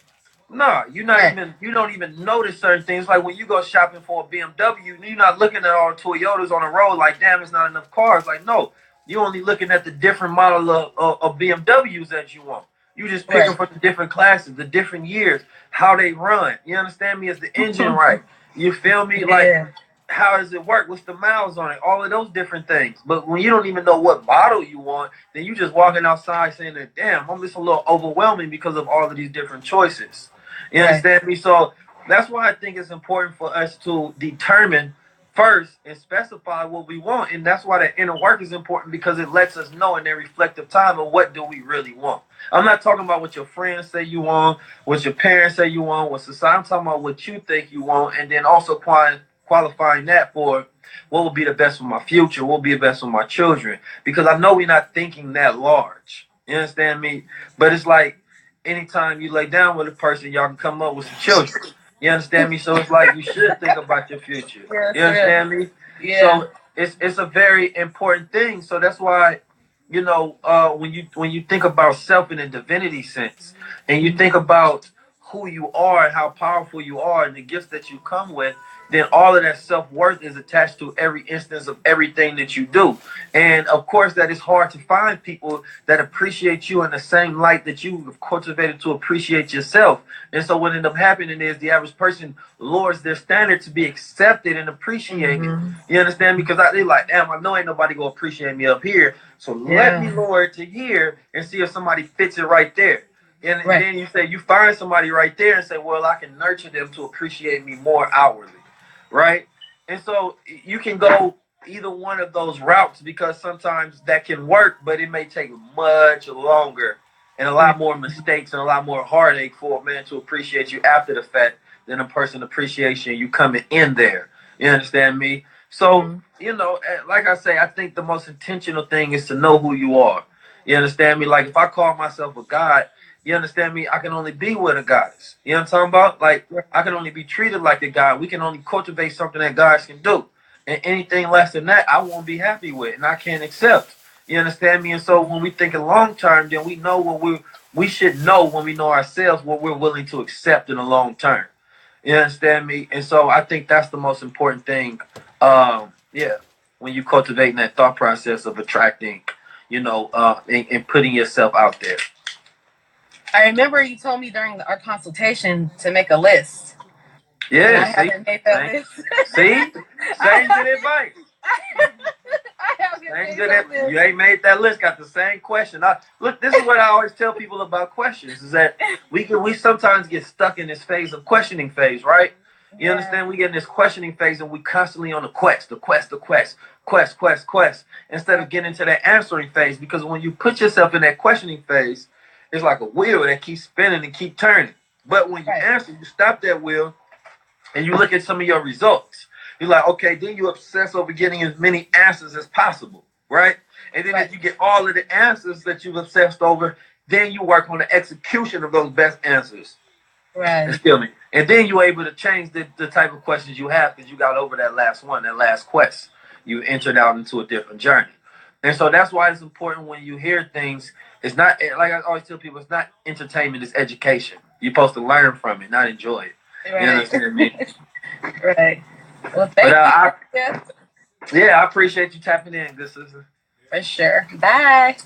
No, you don't even notice certain things. Like when you go shopping for a BMW, you're not looking at all the Toyotas on the road like, damn, it's not enough cars. Like, no, you're only looking at the different model of BMWs that you want. You just picking for the different classes, the different years, how they run. You understand me? Is the engine right? You feel me? Like, how does it work? What's the miles on it? All of those different things. But when you don't even know what model you want, then you just walking outside saying that, damn, I'm just a little overwhelming because of all of these different choices. You understand me? So that's why I think it's important for us to determine first and specify what we want. And that's why the inner work is important, because it lets us know in their reflective time of what do we really want. I'm not talking about what your friends say you want, what your parents say you want, what society. I'm talking about what you think you want, and then also qualifying that for what will be the best for my future, what will be the best for my children. Because I know we're not thinking that large. You understand me? But it's like anytime you lay down with a person, y'all can come up with some children. You understand me? So it's like you should think about your future. You understand me? Yeah. So it's a very important thing. So that's why, you know, when you think about self in a divinity sense, and you think about who you are and how powerful you are and the gifts that you come with, then all of that self-worth is attached to every instance of everything that you do. And of course, that is hard to find people that appreciate you in the same light that you've cultivated to appreciate yourself. And so what ends up happening is the average person lowers their standard to be accepted and appreciated. You understand? Because they like, damn, I know ain't nobody gonna appreciate me up here. So let me lower it to here and see if somebody fits it right there. And then you say you find somebody right there and say, well, I can nurture them to appreciate me more outwardly. Right? And so you can go either one of those routes, because sometimes that can work, but it may take much longer and a lot more mistakes and a lot more heartache for a man to appreciate you after the fact than a person appreciation you coming in there. You understand me? So, you know, like I say, I think the most intentional thing is to know who you are. You understand me? Like if I call myself a god, you understand me? I can only be with a goddess. You know what I'm talking about? Like, I can only be treated like a god. We can only cultivate something that gods can do. And anything less than that, I won't be happy with and I can't accept. You understand me? And so when we think in long term, then we know what we should know when we know ourselves what we're willing to accept in the long term. You understand me? And so I think that's the most important thing. When you cultivating that thought process of attracting, you know, and putting yourself out there. I remember you told me during our consultation to make a list. Yeah, I haven't made that list. See? Same good advice. You ain't made that list, got the same question. Look, this is what I always tell people about questions, is that we sometimes get stuck in this phase of questioning phase, right? You understand? We get in this questioning phase and we constantly on the quest, instead of getting into that answering phase. Because when you put yourself in that questioning phase, it's like a wheel that keeps spinning and keep turning. But when you answer, you stop that wheel and you look at some of your results. You're like, okay, then you obsess over getting as many answers as possible, right? And then if you get all of the answers that you've obsessed over, then you work on the execution of those best answers. Right. Feel me? And then you're able to change the type of questions you have because you got over that last one, that last quest. You entered out into a different journey. And so that's why it's important when you hear things. It's not, like I always tell people, it's not entertainment, it's education. You're supposed to learn from it, not enjoy it. Right. You understand me? Right. Well, thank you. I appreciate you tapping in, good sister. For sure. Bye.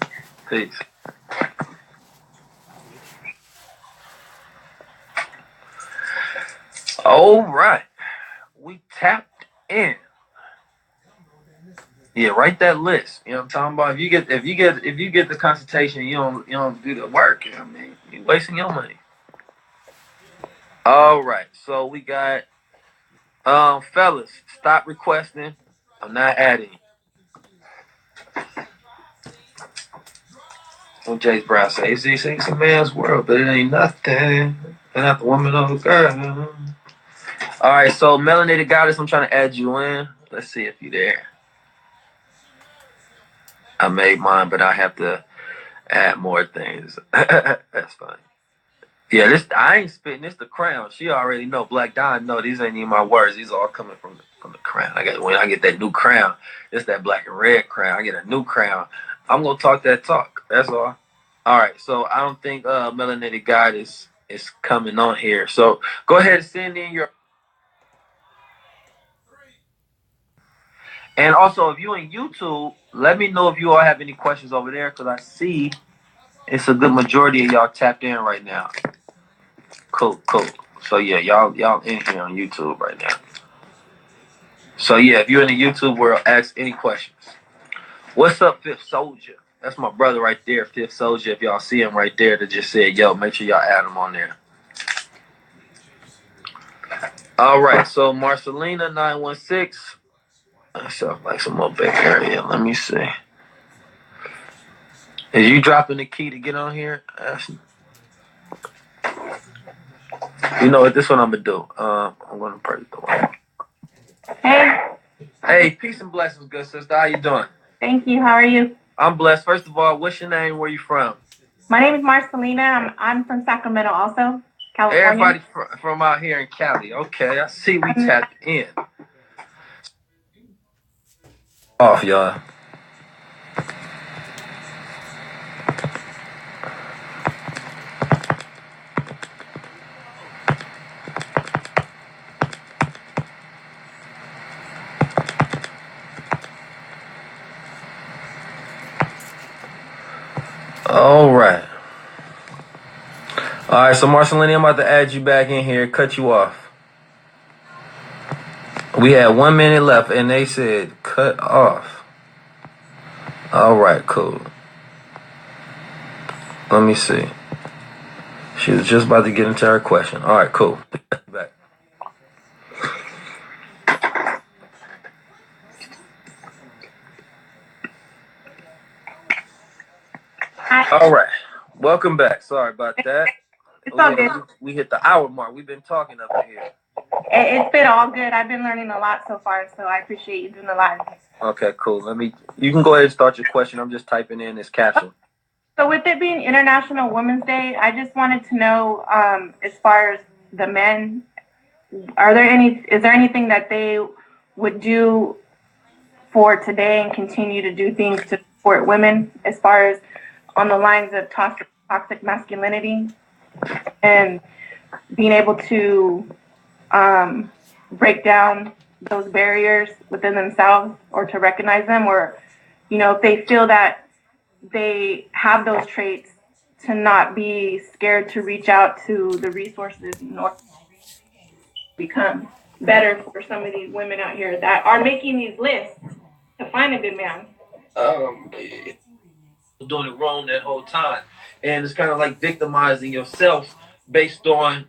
Peace. All right. We tapped in. Yeah, write that list. You know what I'm talking about? If you get the consultation, you don't do the work. You know what I mean? You're wasting your money. All right. So we got fellas, stop requesting. I'm not adding. When James Brown says, it's a man's world, but it ain't nothing. And not the woman or the girl. All right, so Melanated Goddess, I'm trying to add you in. Let's see if you're there. I made mine, but I have to add more things. That's fine. Yeah, this I ain't spitting. This the crown. She already know. Black Don know these ain't even my words. These all coming from the crown. I got when I get that new crown. It's that black and red crown. I get a new crown. I'm gonna talk that talk. That's all. All right. So I don't think Melanated God is coming on here. So go ahead and send in your. And also, if you in YouTube, let me know if you all have any questions over there, because I see it's a good majority of y'all tapped in right now. Cool. So yeah, y'all in here on YouTube right now. So yeah, if you're in the YouTube world, ask any questions. What's up, Fifth Soldier? That's my brother right there, Fifth Soldier. If y'all see him right there, that just said, yo, make sure y'all add him on there. All right, so Marcelina 916. That sounds like some more Bay Area. Let me see. Is you dropping the key to get on here? You know what? This one I'm gonna do. I'm gonna press the one. Hey, peace and blessings, good sister. How you doing? Thank you. How are you? I'm blessed. First of all, what's your name? Where you from? My name is Marcelina. I'm from Sacramento, also, California. Everybody from out here in Cali. Okay, I see we tapped in. Off, y'all. All right. All right, so Marcelini, I'm about to add you back in here, cut you off. We had 1 minute left, and they said cut off. All right, cool. Let me see. She was just about to get into her question. All right, cool. Back. All right. Welcome back. Sorry about that. It's all good. We hit the hour mark. We've been talking up here. It's been all good. I've been learning a lot so far, so I appreciate you doing the live. Okay, cool. You can go ahead and start your question. I'm just typing in this caption. So with it being International Women's Day, I just wanted to know, as far as the men, is there anything that they would do for today and continue to do things to support women as far as on the lines of toxic masculinity and being able to break down those barriers within themselves, or to recognize them, or, if they feel that they have those traits, to not be scared to reach out to the resources in order to become better for some of these women out here that are making these lists to find a good man. Doing it wrong that whole time. And it's kind of like victimizing yourself based on